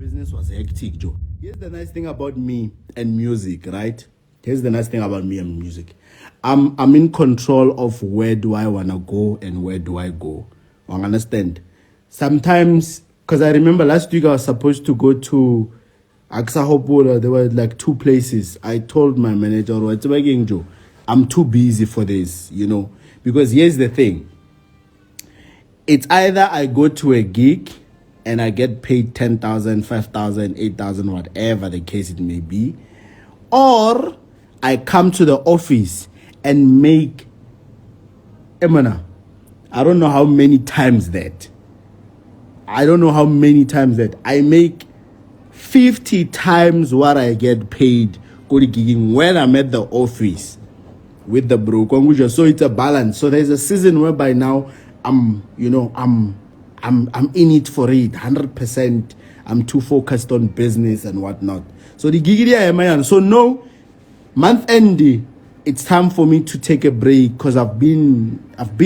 business was hectic, Joe. Here's the nice thing about me and music, right? Here's the nice thing about me and music. I'm in control of where do I want to go and where do I go. I understand. Sometimes, because I remember last week I was supposed to go to Aksa. There were like 2 places. I told my manager, Joe, I'm too busy for this, because here's the thing. It's either I go to a gig and I get paid 10,000, 5,000, 8,000, whatever the case it may be, or I come to the office and make, I don't know how many times that. I make 50 times what I get paid when I'm at the office with the bro. So it's a balance. So there's a season whereby now I'm in it for it 100%. I'm too focused on business and whatnot. So the gig am. So no, month end, it's time for me to take a break because I haven't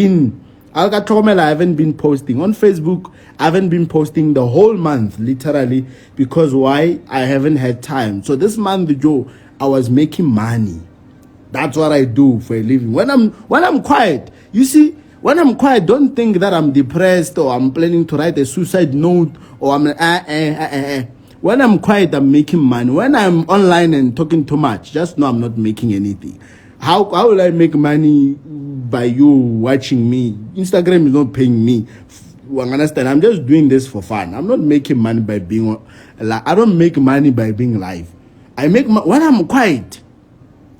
been posting on Facebook. I haven't been posting the whole month, literally, because why? I haven't had time. So this month, Joe, I was making money. That's what I do for a living. When I'm quiet, you see, when I'm quiet, don't think that I'm depressed or I'm planning to write a suicide note or I'm When I'm quiet, I'm making money. When I'm online and talking too much, just know I'm not making anything. How will I make money by you watching me? Instagram is not paying me. You understand? I'm just doing this for fun. I'm not making money by being I don't make money by being live. I make when I'm quiet.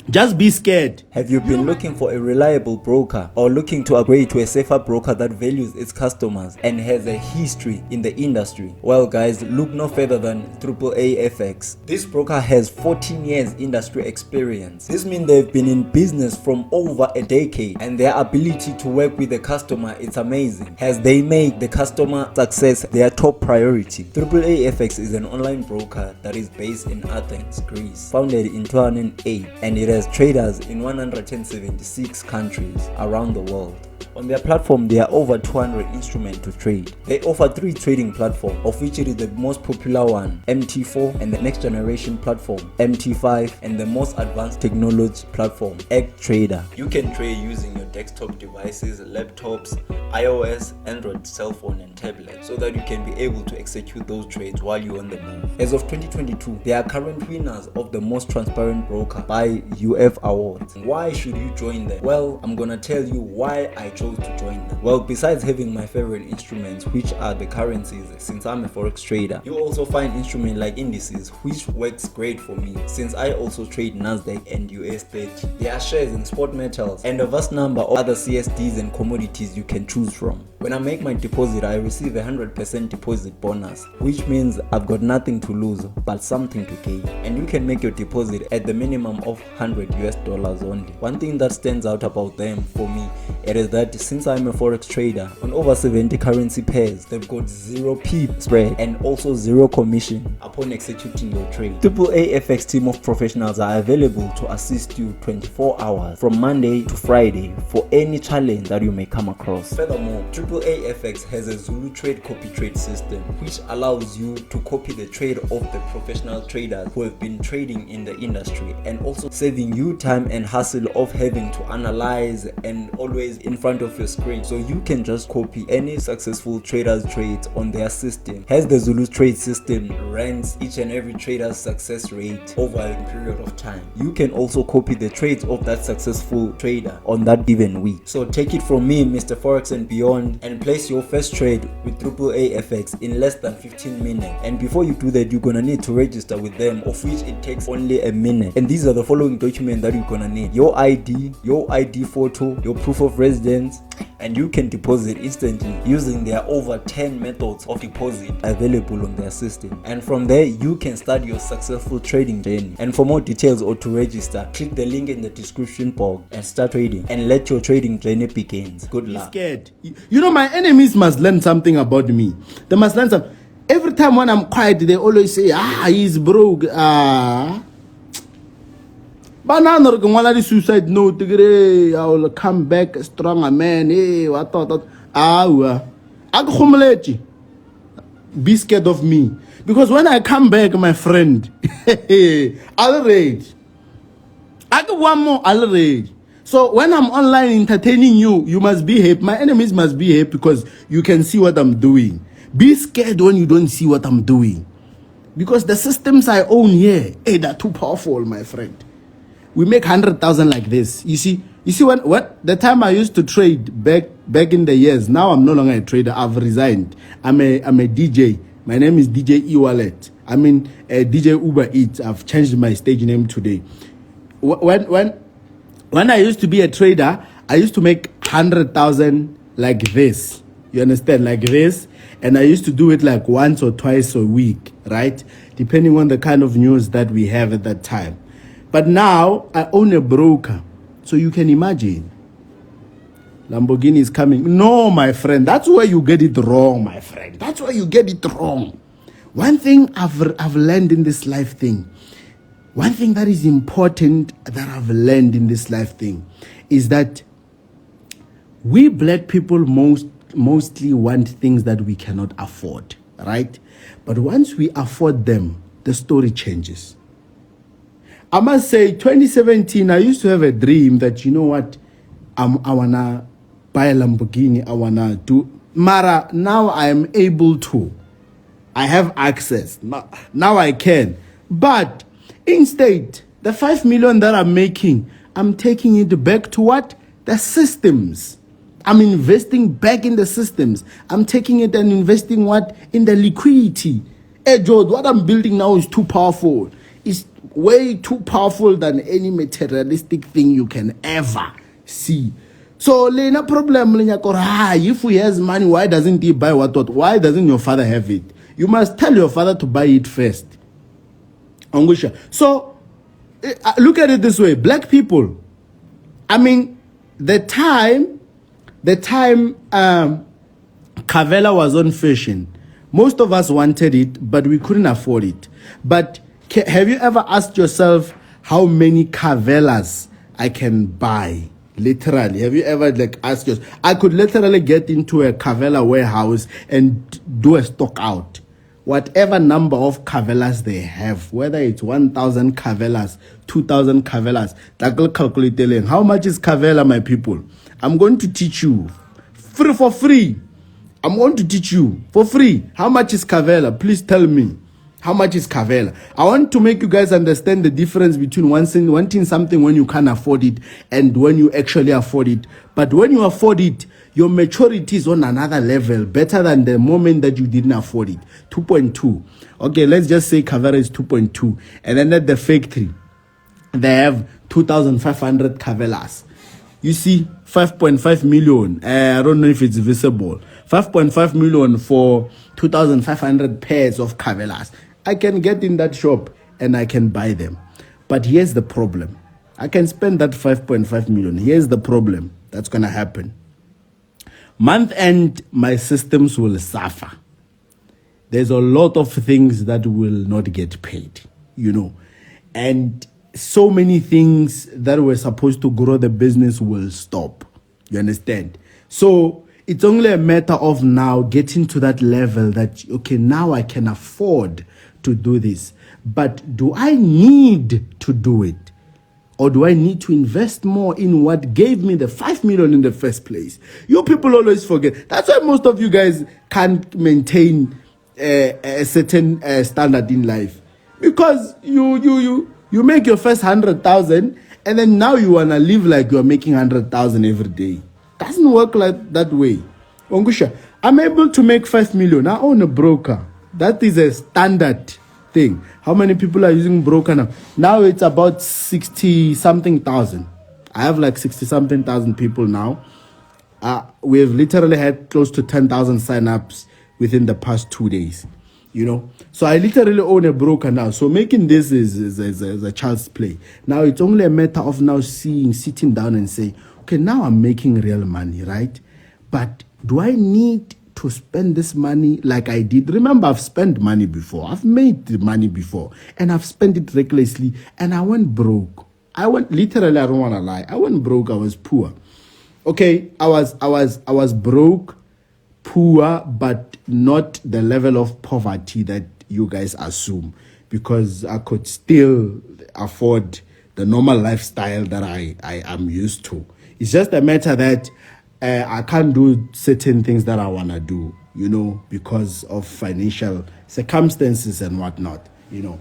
Just be scared. Have you been looking for a reliable broker or looking to upgrade to a safer broker that values its customers and has a history in the industry? Well guys, look no further than AAA FX. This broker has 14 years industry experience. This means they've been in business from over a decade and their ability to work with the customer is amazing as they make the customer success their top priority. AAA FX is an online broker that is based in Athens, Greece, founded in 2008, and it has traders in 176 countries around the world. On their platform, there are over 200 instruments to trade. They offer 3 trading platforms, of which it is the most popular one, MT4, and the next generation platform, MT5, and the most advanced technology platform, Trader. You can trade using your desktop devices, laptops, iOS, Android cell phone, and tablet, so that you can be able to execute those trades while you're on the move. As of 2022, they are current winners of the most transparent broker by UF Awards. Why should you join them? Well, I'm gonna tell you why I chose to join them. Well, besides having my favorite instruments, which are the currencies, since I'm a Forex trader, you also find instruments like indices, which works great for me since I also trade Nasdaq and US 30. There are shares in spot metals and a vast number of other CSDs and commodities you can choose from. When I make my deposit, I receive a 100% deposit bonus, which means I've got nothing to lose but something to gain. And you can make your deposit at the minimum of $100 only. One thing that stands out about them for me, it is that since I'm a Forex trader, on over 70 currency pairs, they've got 0 pip spread and also 0 commission upon executing your trade. AAA FX team of professionals are available to assist you 24 hours from Monday to Friday for any challenge that you may come across. Furthermore, AAA FX has a Zulu trade copy trade system, which allows you to copy the trade of the professional traders who have been trading in the industry, and also saving you time and hassle of having to analyze and always in front of your screen. So you can just copy any successful trader's trades on their system. As the Zulu trade system ranks each and every trader's success rate over a period of time, you can also copy the trades of that successful trader on that given week. So take it from me, Mr. Forex and beyond, and place your first trade with AAA FX in less than 15 minutes. And before you do that, you're gonna need to register with them, of which it takes only a minute. And these are the following documents that you're gonna need: your ID photo, your proof of residence, and you can deposit instantly using their over 10 methods of deposit available on their system. And from there, you can start your successful trading journey. And for more details or to register, click the link in the description box and start trading and let your trading journey begin. Good luck. Scared. My enemies must learn something about me. They must learn something. Every time when I'm quiet, they always say, he's broke. Banana ngwala di suicide note, I will come back a stronger man. What thought? be scared of me. Because when I come back, my friend, I'll rage. I got one more, I'll rage. So when I'm online entertaining you, you must be happy. My enemies must be happy because you can see what I'm doing. Be scared when you don't see what I'm doing. Because the systems I own here, hey, they're too powerful, my friend. We make 100,000 like this. You see when the time I used to trade back in the years, now I'm no longer a trader. I've resigned. I'm a DJ. My name is DJ E-Wallet. I mean DJ Uber Eats. I've changed my stage name today. When I used to be a trader, I used to make 100,000 like this. You understand? Like this. And I used to do it like once or twice a week, right? Depending on the kind of news that we have at that time. But now I own a broker. So you can imagine. Lamborghini is coming. No, my friend. That's where you get it wrong, my friend. That's where you get it wrong. One thing I've learned in this life thing. One thing that is important that I've learned in this life thing is that we black people mostly want things that we cannot afford, right? But once we afford them, the story changes. I must say, 2017, I used to have a dream that, you know what, I want to buy a Lamborghini, I want to do... Mara, now I am able to. I have access. Now I can. But instead, the 5 million that I'm making, I'm taking it back to what? The systems. I'm investing back in the systems. I'm taking it and investing what? In the liquidity. Hey, George, what I'm building now is too powerful. It's way too powerful than any materialistic thing you can ever see. So, Lena problem, if he has money, why doesn't he buy what? Why doesn't your father have it? You must tell your father to buy it first. Angusha. So, look at it this way. Black people, I mean, the time Cavella was on fashion, most of us wanted it, but we couldn't afford it. But have you ever asked yourself how many Cavellas I can buy? Literally, have you ever asked yourself? I could literally get into a Cavella warehouse and do a stock out. Whatever number of Cavellas they have, whether it's 1,000 Cavellas, 2,000 Cavellas, calculate how much is Cavella, my people. I'm going to teach you for free. I'm going to teach you for free. How much is Cavella? Please tell me. How much is Cavella? I want to make you guys understand the difference between wanting something when you can't afford it and when you actually afford it. But when you afford it, your maturity is on another level, better than the moment that you didn't afford it. 2.2. Okay, let's just say Cavella is 2.2. And then at the factory, they have 2,500 Cavellas. You see, 5.5 million. I don't know if it's visible. 5.5 million for 2,500 pairs of Cavellas. I can get in that shop and I can buy them. But here's the problem. I can spend that 5.5 million. Here's the problem that's going to happen. Month end, my systems will suffer. There's a lot of things that will not get paid, you know. And so many things that were supposed to grow the business will stop. You understand? So it's only a matter of now getting to that level that, okay, now I can afford to do this. But do I need to do it? Or do I need to invest more in what gave me the 5 million in the first place? You people always forget. That's why most of you guys can't maintain a certain standard in life. Because you make your first 100,000 and then now you want to live like you're making 100,000 every day. Doesn't work like that way. Ongusha, I'm able to make 5 million. I own a broker. That is a standard thing. How many people are using broker now? Now it's about 60-something thousand. I have like 60-something thousand people now. We have literally had close to 10,000 sign-ups within the past 2 days. You know, so I literally own a broker now. So making this is a child's play. Now it's only a matter of now sitting down and saying, okay, now I'm making real money, right? But do I need to spend this money like I did? Remember, I've spent money before. I've made the money before, and I've spent it recklessly, and I went broke. Literally, I don't want to lie. I went broke. I was poor. Okay, I was broke poor, but not the level of poverty that you guys assume, because I could still afford the normal lifestyle that I am used to. It's just a matter that I can't do certain things that I want to do, you know, because of financial circumstances and whatnot, you know.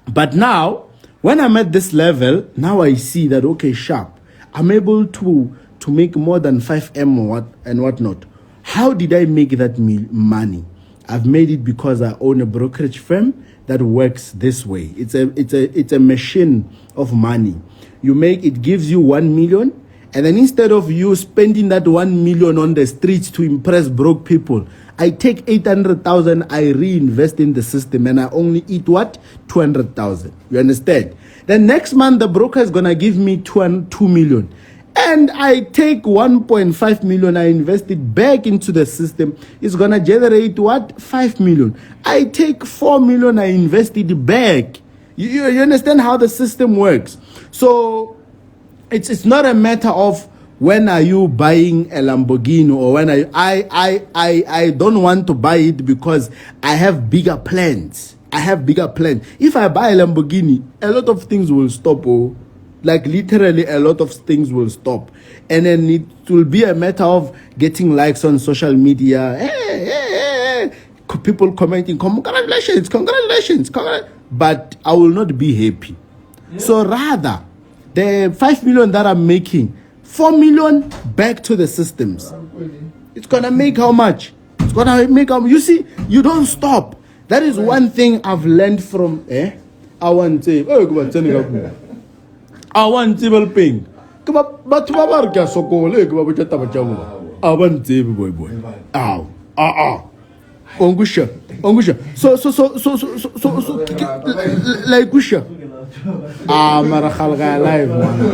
But now, when I'm at this level, now I see that, okay, sharp, I'm able to make more than 5M or what and whatnot. How did I make that money? I've made it because I own a brokerage firm that works this way. It's a machine of money. It gives you 1 million, and then instead of you spending that 1 million on the streets to impress broke people, I take 800,000, I reinvest in the system, and I only eat what? 200,000. You understand? Then next month, the broker is going to give me 2 million. And I take 1.5 million, I invest it back into the system. It's going to generate what? 5 million. I take 4 million, I invest it back. You understand how the system works? So it's not a matter of when are you buying a Lamborghini, or when I don't want to buy it because I have bigger plans. If I buy a Lamborghini, a lot of things will stop. Like literally a lot of things will stop. And then it will be a matter of getting likes on social media. Hey. People commenting, congratulations. But I will not be happy. Yeah. So rather, the 5 million that I'm making, 4 million back to the systems. It's going to make how much? It's going to make how much? You see, you don't stop. That is one thing I've learned from, I want to say, I want to ping. But to my work, so go, look, what you have to I want to boy. Ongusha. So, like Gusha. Marakhalga live, man.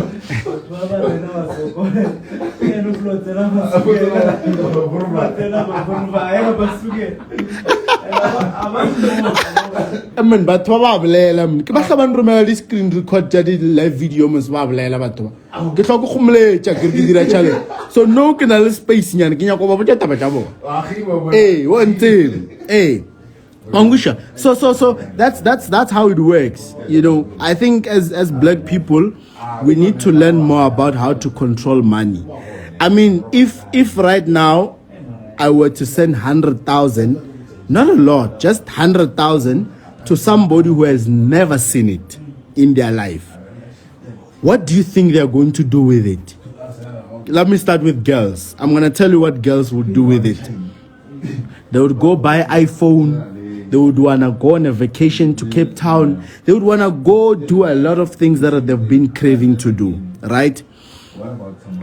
But probably, Kabaman Romel screen recorded live video, Miss Babla Bato. Get up Humle, Chakri. So no canal space in Kinako. Hey, one thing. Hey. Angusha. So that's how it works. You know, I think as black people, we need to learn more about how to control money. I mean, if right now I were to send 100,000, not a lot, just 100,000 to somebody who has never seen it in their life, what do you think they're going to do with it? Let me start with girls. I'm going to tell you what girls would do with it. They would go buy iPhone. They would want to go on a vacation to Cape Town. They would want to go do a lot of things that they've been craving to do, right?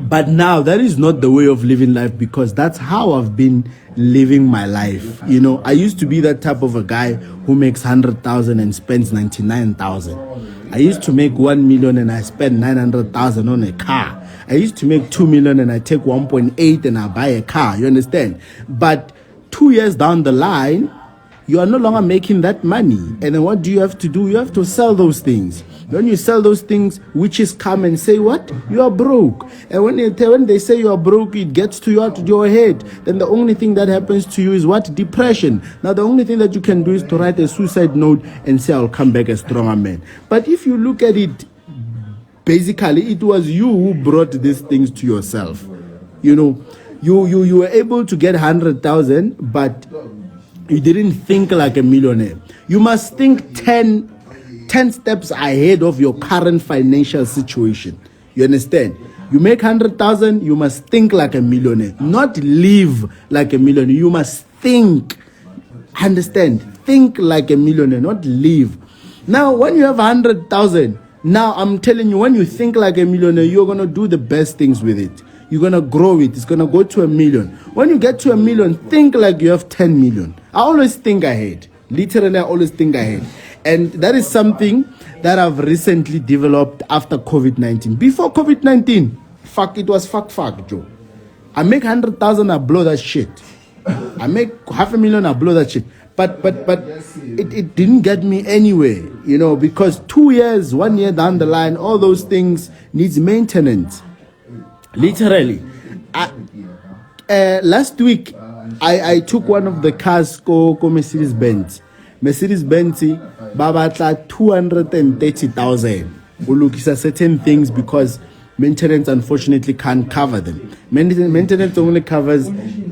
But now that is not the way of living life, because that's how I've been living my life. You know, I used to be that type of a guy who makes 100,000 and spends 99,000. I used to make 1 million and I spend 900,000 on a car. I used to make 2 million and I take 1.8 and I buy a car. You understand? But 2 years down the line, you are no longer making that money. And then what do you have to do? You have to sell those things. When you sell those things, witches come and say, what? You are broke. And when they say you are broke, it gets to your head. Then the only thing that happens to you is what? Depression. Now the only thing that you can do is to write a suicide note and say, I'll come back a stronger man. But if you look at it, basically, it was you who brought these things to yourself. You know, you were able to get 100,000, but you didn't think like a millionaire. You must think 10 steps ahead of your current financial situation. You understand? You make 100,000, you must think like a millionaire, not live like a millionaire. You must think. Understand? Think like a millionaire, not live. Now, when you have 100,000, now I'm telling you, when you think like a millionaire, you're going to do the best things with it. You're going to grow it. It's going to go to 1 million. When you get to 1 million, think like you have 10 million. I always think ahead. Literally, I always think ahead. And that is something that I've recently developed after COVID-19. Before COVID-19, it was fuck, Joe. I make 100,000, I blow that shit. I make 500,000, I blow that shit. But it didn't get me anywhere, you know, because 2 years, 1 year down the line, all those things needs maintenance. Literally. Last week, I took one of the cars go Mercedes Benz. Mercedes Benz babatla 230,000. We look at certain things because maintenance unfortunately can't cover them. Maintenance only covers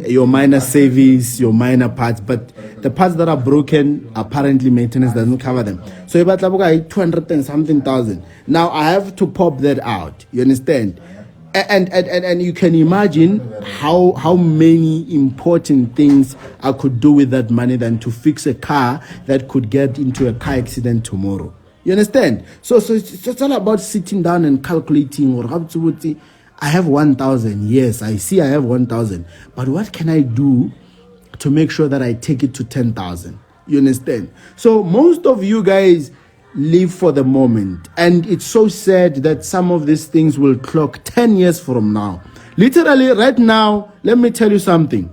your minor service, your minor parts, but the parts that are broken, apparently maintenance doesn't cover them. So you batla 200 and something thousand. Now I have to pop that out. You understand? And you can imagine how many important things I could do with that money than to fix a car that could get into a car accident tomorrow. You understand? So it's all about sitting down and calculating. Or I have 1,000. Yes, I see I have 1,000. But what can I do to make sure that I take it to 10,000? You understand? So most of you guys live for the moment, and it's so sad that some of these things will clock 10 years from now. Literally right now, let me tell you something.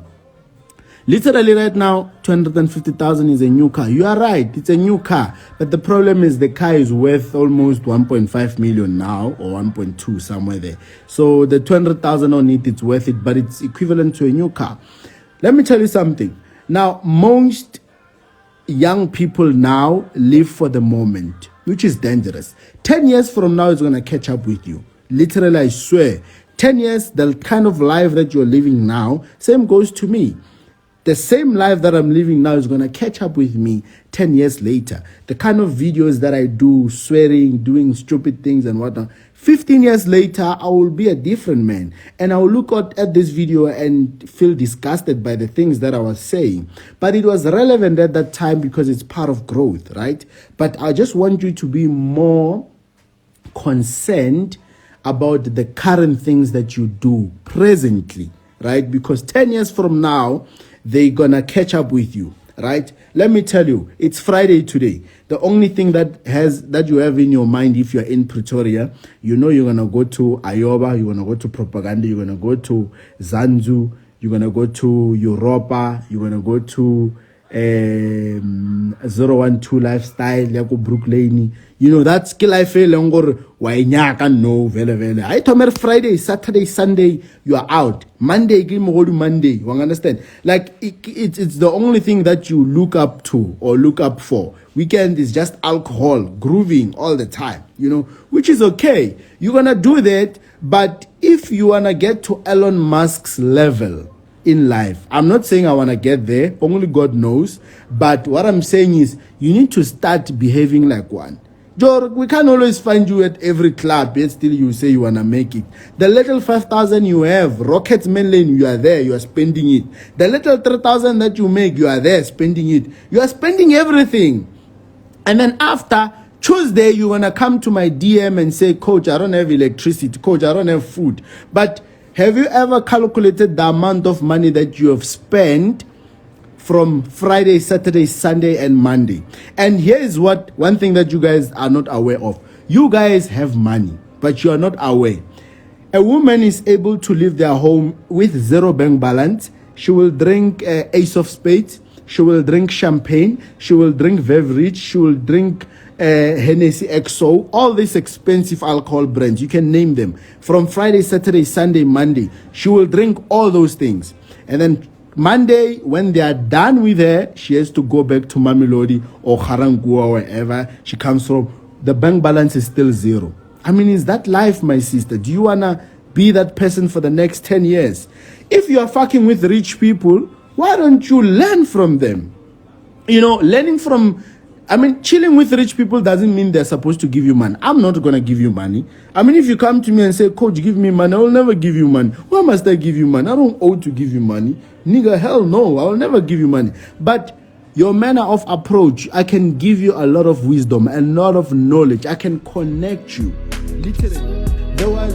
Literally right now, 250,000 is a new car. You are right, it's a new car, but the problem is the car is worth almost 1.5 million now, or 1.2, somewhere there. So the 200,000 on it, it's worth it, but it's equivalent to a new car. Let me tell you something. Now, most young people now live for the moment, which is dangerous. 10 years from now is going to catch up with you. Literally, I swear. 10 years, the kind of life that you're living now, same goes to me. The same life that I'm living now is going to catch up with me 10 years later. The kind of videos that I do, swearing, doing stupid things and whatnot, 15 years later, I will be a different man. And I will look at this video and feel disgusted by the things that I was saying. But it was relevant at that time because it's part of growth, right? But I just want you to be more concerned about the current things that you do presently, right? Because 10 years from now, they're gonna catch up with you, right? Let me tell you, it's Friday today. The only thing that you have in your mind, if you're in Pretoria, you know you're gonna go to Ayoba, you're gonna go to Propaganda, you're gonna go to Zanzu, you're gonna go to Europa, you're gonna go to 012 Lifestyle, Yako Brooklyn. You know, that's skill I feel longer. Why nyaka no vele. I told me Friday, Saturday, Sunday, you are out. Monday, give me Monday. You understand? Like it's the only thing that you look up to or look up for. Weekend is just alcohol, grooving all the time, you know, which is okay. You're gonna do that, but if you wanna get to Elon Musk's level in life, I'm not saying I want to get there, only God knows, but what I'm saying is you need to start behaving like one. Joe, we can't always find you at every club, yet still you say you want to make it. The little 5,000 you have, Rockets main lane, you are there, you are spending it. The little 3,000 that you make, you are there spending it. You are spending everything. And then after Tuesday, you want to come to my DM and say, Coach, I don't have electricity. Coach, I don't have food. But have you ever calculated the amount of money that you have spent from Friday, Saturday, Sunday, and Monday? And here is one thing that you guys are not aware of. You guys have money, but you are not aware. A woman is able to leave their home with zero bank balance. She will drink Ace of Spades. She will drink champagne. She will drink beverage. She will drink Hennessy XO, all these expensive alcohol brands, you can name them. From Friday, Saturday, Sunday, Monday, she will drink all those things. And then Monday, when they are done with her, she has to go back to Mamelodi or Harangua or wherever she comes from. The bank balance is still zero. I mean, is that life, my sister? Do you want to be that person for the next 10 years? If you are fucking with rich people, why don't you learn from them? You know, chilling with rich people doesn't mean they're supposed to give you money. I'm not going to give you money. I mean, if you come to me and say, Coach, give me money, I will never give you money. Why must I give you money? I don't owe to give you money. Nigga, hell no, I will never give you money. But your manner of approach, I can give you a lot of wisdom and a lot of knowledge. I can connect you. Literally. There was